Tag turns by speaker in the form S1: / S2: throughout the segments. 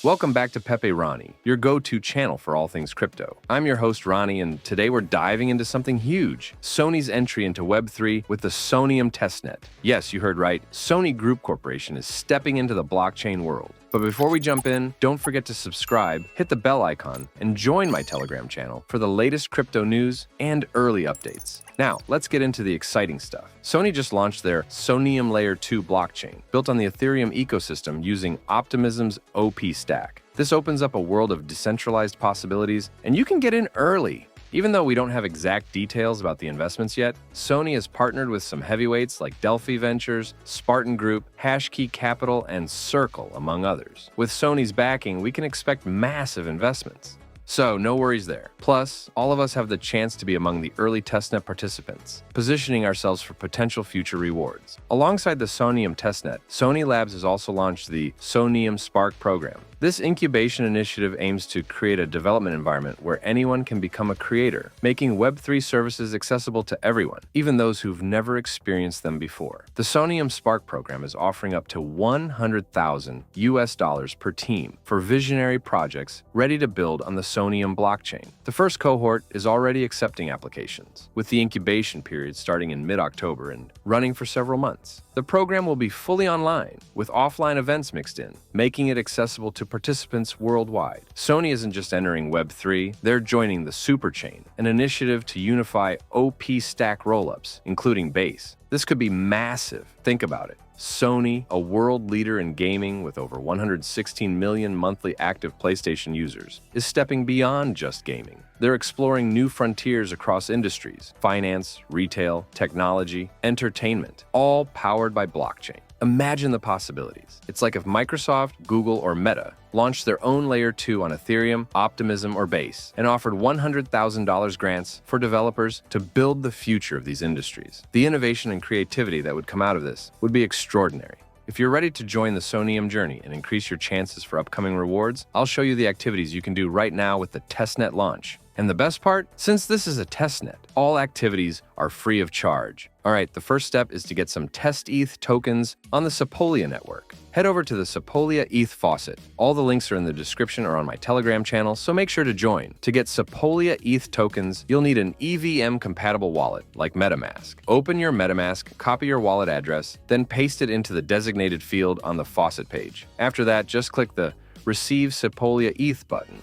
S1: Welcome back to Pepe Ronnie, your go-to channel for all things crypto. I'm your host Ronnie, and today we're diving into something huge: Sony's entry into Web3 with the Soneium Testnet. Yes, you heard right. Sony Group Corporation is stepping into the blockchain world. But before we jump in, don't forget to subscribe, hit the bell icon, and join my Telegram channel for the latest crypto news and early updates. Now, let's get into the exciting stuff. Sony just launched their Soneium Layer 2 blockchain, built on the Ethereum ecosystem using Optimism's OP stack. This opens up a world of decentralized possibilities, and you can get in early. Even though we don't have exact details about the investments yet, Sony has partnered with some heavyweights like Delphi Ventures, Spartan Group, Hashkey Capital, and Circle, among others. With Sony's backing, we can expect massive investments. So, no worries there. Plus, all of us have the chance to be among the early testnet participants, positioning ourselves for potential future rewards. Alongside the Soneium Testnet, Sony Labs has also launched the Soneium Spark program. This incubation initiative aims to create a development environment where anyone can become a creator, making Web3 services accessible to everyone, even those who've never experienced them before. The Soneium Spark program is offering up to $100,000 per team for visionary projects ready to build on the Soneium blockchain. The first cohort is already accepting applications, with the incubation period starting in mid-October and running for several months. The program will be fully online, with offline events mixed in, making it accessible to participants worldwide. Sony isn't just entering Web3, they're joining the Superchain, an initiative to unify OP stack rollups, including Base. This could be massive. Think about it. Sony, a world leader in gaming with over 116 million monthly active PlayStation users, is stepping beyond just gaming. They're exploring new frontiers across industries: finance, retail, technology, entertainment, all powered by blockchain. Imagine the possibilities. It's like if Microsoft, Google, or Meta launched their own Layer 2 on Ethereum, Optimism, or Base, and offered $100,000 grants for developers to build the future of these industries. The innovation and creativity that would come out of this would be extraordinary. If you're ready to join the Soneium journey and increase your chances for upcoming rewards, I'll show you the activities you can do right now with the testnet launch. And the best part? Since this is a testnet, all activities are free of charge. Alright, the first step is to get some Test ETH tokens on the Sepolia network. Head over to the Sepolia ETH Faucet. All the links are in the description or on my Telegram channel, so make sure to join. To get Sepolia ETH tokens, you'll need an EVM-compatible wallet, like MetaMask. Open your MetaMask, copy your wallet address, then paste it into the designated field on the Faucet page. After that, just click the Receive Sepolia ETH button,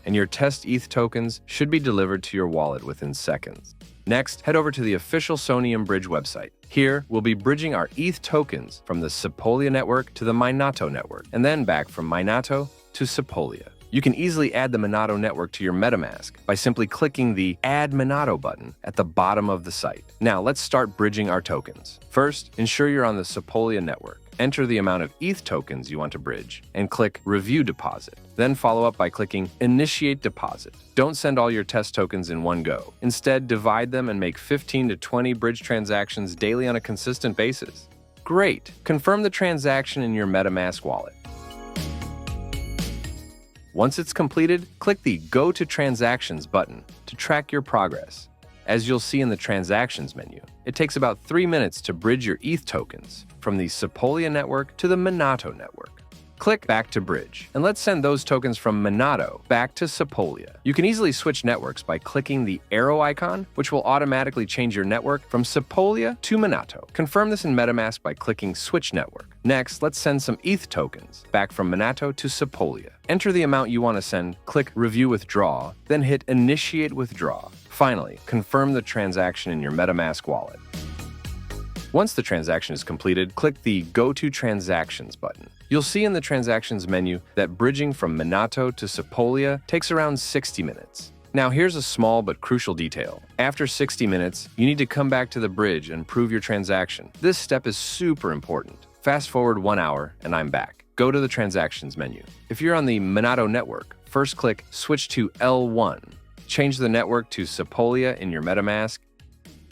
S1: and your Test ETH tokens should be delivered to your wallet within seconds. Next, head over to the official Soneium Bridge website. Here, we'll be bridging our ETH tokens from the Sepolia network to the Minato network, and then back from Minato to Sepolia. You can easily add the Minato network to your MetaMask by simply clicking the Add Minato button at the bottom of the site. Now, let's start bridging our tokens. First, ensure you're on the Sepolia network. Enter the amount of ETH tokens you want to bridge and click Review Deposit. Then follow up by clicking Initiate Deposit. Don't send all your test tokens in one go. Instead, divide them and make 15 to 20 bridge transactions daily on a consistent basis. Great! Confirm the transaction in your MetaMask wallet. Once it's completed, click the Go to Transactions button to track your progress. As you'll see in the Transactions menu, it takes about 3 minutes to bridge your ETH tokens from the Sepolia network to the Minato network. Click Back to Bridge, and let's send those tokens from Minato back to Sepolia. You can easily switch networks by clicking the arrow icon, which will automatically change your network from Sepolia to Minato. Confirm this in MetaMask by clicking Switch Network. Next, let's send some ETH tokens back from Minato to Sepolia. Enter the amount you want to send, click Review Withdraw, then hit Initiate Withdraw. Finally, confirm the transaction in your MetaMask wallet. Once the transaction is completed, click the Go to Transactions button. You'll see in the Transactions menu that bridging from Minato to Sepolia takes around 60 minutes. Now here's a small but crucial detail. After 60 minutes, you need to come back to the bridge and prove your transaction. This step is super important. Fast forward 1 hour and I'm back. Go to the Transactions menu. If you're on the Minato network, first click Switch to L1. Change the network to Sepolia in your MetaMask,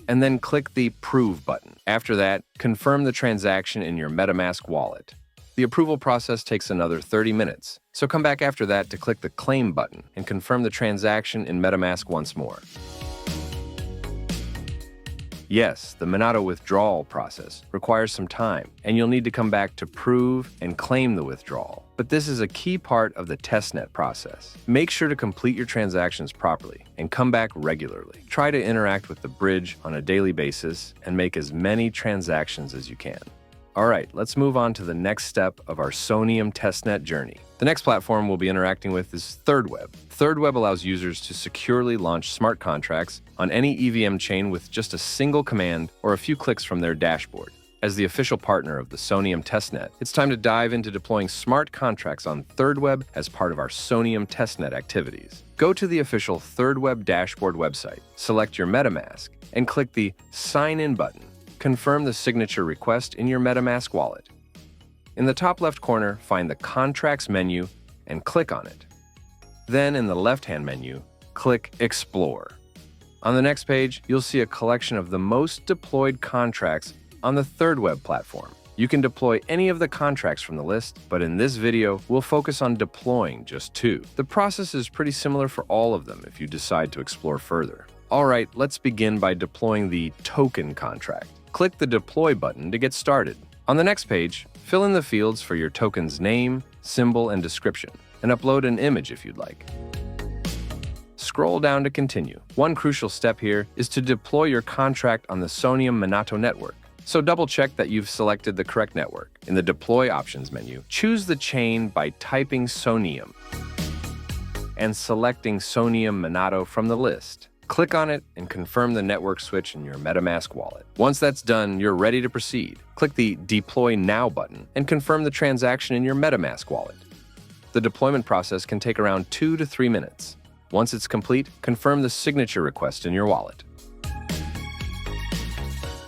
S1: and then click the Prove button. After that, confirm the transaction in your MetaMask wallet. The approval process takes another 30 minutes, so come back after that to click the Claim button and confirm the transaction in MetaMask once more. Yes, the Minato withdrawal process requires some time, and you'll need to come back to prove and claim the withdrawal. But this is a key part of the testnet process. Make sure to complete your transactions properly and come back regularly. Try to interact with the bridge on a daily basis and make as many transactions as you can. Alright, let's move on to the next step of our Soneium Testnet journey. The next platform we'll be interacting with is ThirdWeb. ThirdWeb allows users to securely launch smart contracts on any EVM chain with just a single command or a few clicks from their dashboard. As the official partner of the Soneium Testnet, it's time to dive into deploying smart contracts on ThirdWeb as part of our Soneium Testnet activities. Go to the official ThirdWeb dashboard website, select your MetaMask, and click the Sign In button. Confirm the signature request in your MetaMask wallet. In the top left corner, find the Contracts menu and click on it. Then in the left-hand menu, click Explore. On the next page, you'll see a collection of the most deployed contracts on the ThirdWeb platform. You can deploy any of the contracts from the list, but in this video, we'll focus on deploying just 2. The process is pretty similar for all of them if you decide to explore further. Alright, let's begin by deploying the token contract. Click the Deploy button to get started. On the next page, fill in the fields for your token's name, symbol, and description, and upload an image if you'd like. Scroll down to continue. One crucial step here is to deploy your contract on the Soneium Minato Network. So double-check that you've selected the correct network. In the Deploy Options menu, choose the chain by typing Soneium and selecting Soneium Minato from the list. Click on it and confirm the network switch in your MetaMask wallet. Once that's done, you're ready to proceed. Click the Deploy Now button and confirm the transaction in your MetaMask wallet. The deployment process can take around 2 to 3 minutes. Once it's complete, confirm the signature request in your wallet.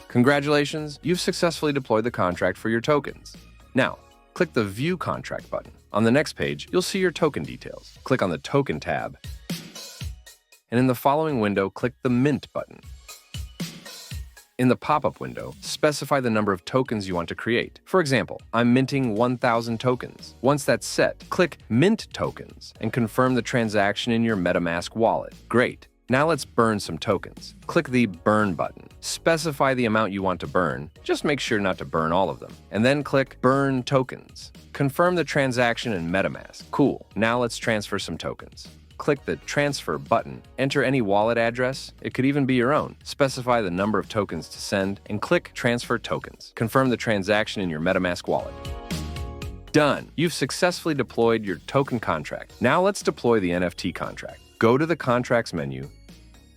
S1: Congratulations, you've successfully deployed the contract for your tokens. Now, click the View Contract button. On the next page, you'll see your token details. Click on the Token tab, and in the following window, click the Mint button. In the pop-up window, specify the number of tokens you want to create. For example, I'm minting 1,000 tokens. Once that's set, click Mint Tokens and confirm the transaction in your MetaMask wallet. Great. Now let's burn some tokens. Click the Burn button. Specify the amount you want to burn. Just make sure not to burn all of them. And then click Burn Tokens. Confirm the transaction in MetaMask. Cool. Now let's transfer some tokens. Click the Transfer button. Enter any wallet address. It could even be your own. Specify the number of tokens to send and click Transfer Tokens. Confirm the transaction in your MetaMask wallet. Done. You've successfully deployed your token contract. Now let's deploy the NFT contract. Go to the Contracts menu,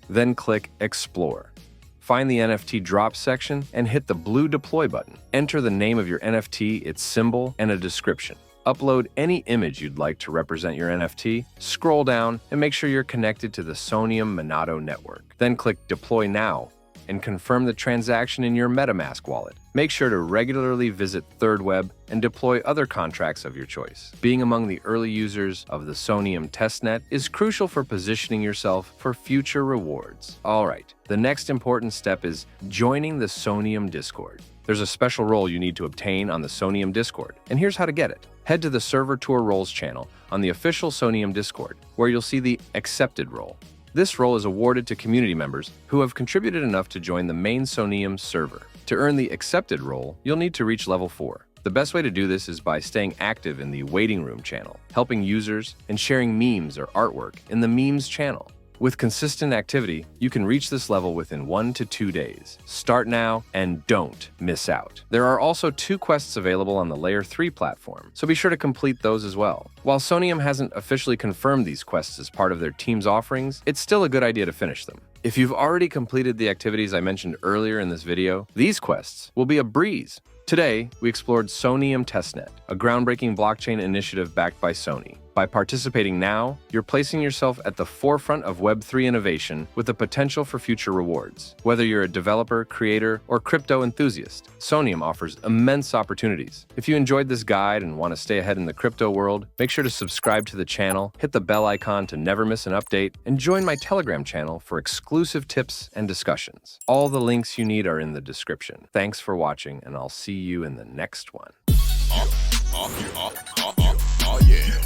S1: then click Explore. Find the NFT drop section and hit the blue Deploy button. Enter the name of your NFT, its symbol, and a description. Upload any image you'd like to represent your NFT, scroll down, and make sure you're connected to the Soneium Minato Network. Then click Deploy Now and confirm the transaction in your MetaMask wallet. Make sure to regularly visit ThirdWeb and deploy other contracts of your choice. Being among the early users of the Soneium Testnet is crucial for positioning yourself for future rewards. Alright, the next important step is joining the Soneium Discord. There's a special role you need to obtain on the Soneium Discord, and here's how to get it. Head to the Server Tour Roles channel on the official Soneium Discord, where you'll see the Accepted role. This role is awarded to community members who have contributed enough to join the main Soneium server. To earn the Accepted role, you'll need to reach level 4. The best way to do this is by staying active in the Waiting Room channel, helping users, and sharing memes or artwork in the Memes channel. With consistent activity, you can reach this level within 1 to 2 days. Start now and don't miss out. There are also 2 quests available on the Layer 3 platform, so be sure to complete those as well. While Soneium hasn't officially confirmed these quests as part of their team's offerings, it's still a good idea to finish them. If you've already completed the activities I mentioned earlier in this video, these quests will be a breeze. Today, we explored Soneium Testnet, a groundbreaking blockchain initiative backed by Sony. By participating now, you're placing yourself at the forefront of Web3 innovation with the potential for future rewards. Whether you're a developer, creator, or crypto enthusiast, Soneium offers immense opportunities. If you enjoyed this guide and want to stay ahead in the crypto world, make sure to subscribe to the channel, hit the bell icon to never miss an update, and join my Telegram channel for exclusive tips and discussions. All the links you need are in the description. Thanks for watching, and I'll see you in the next one.
S2: Yeah.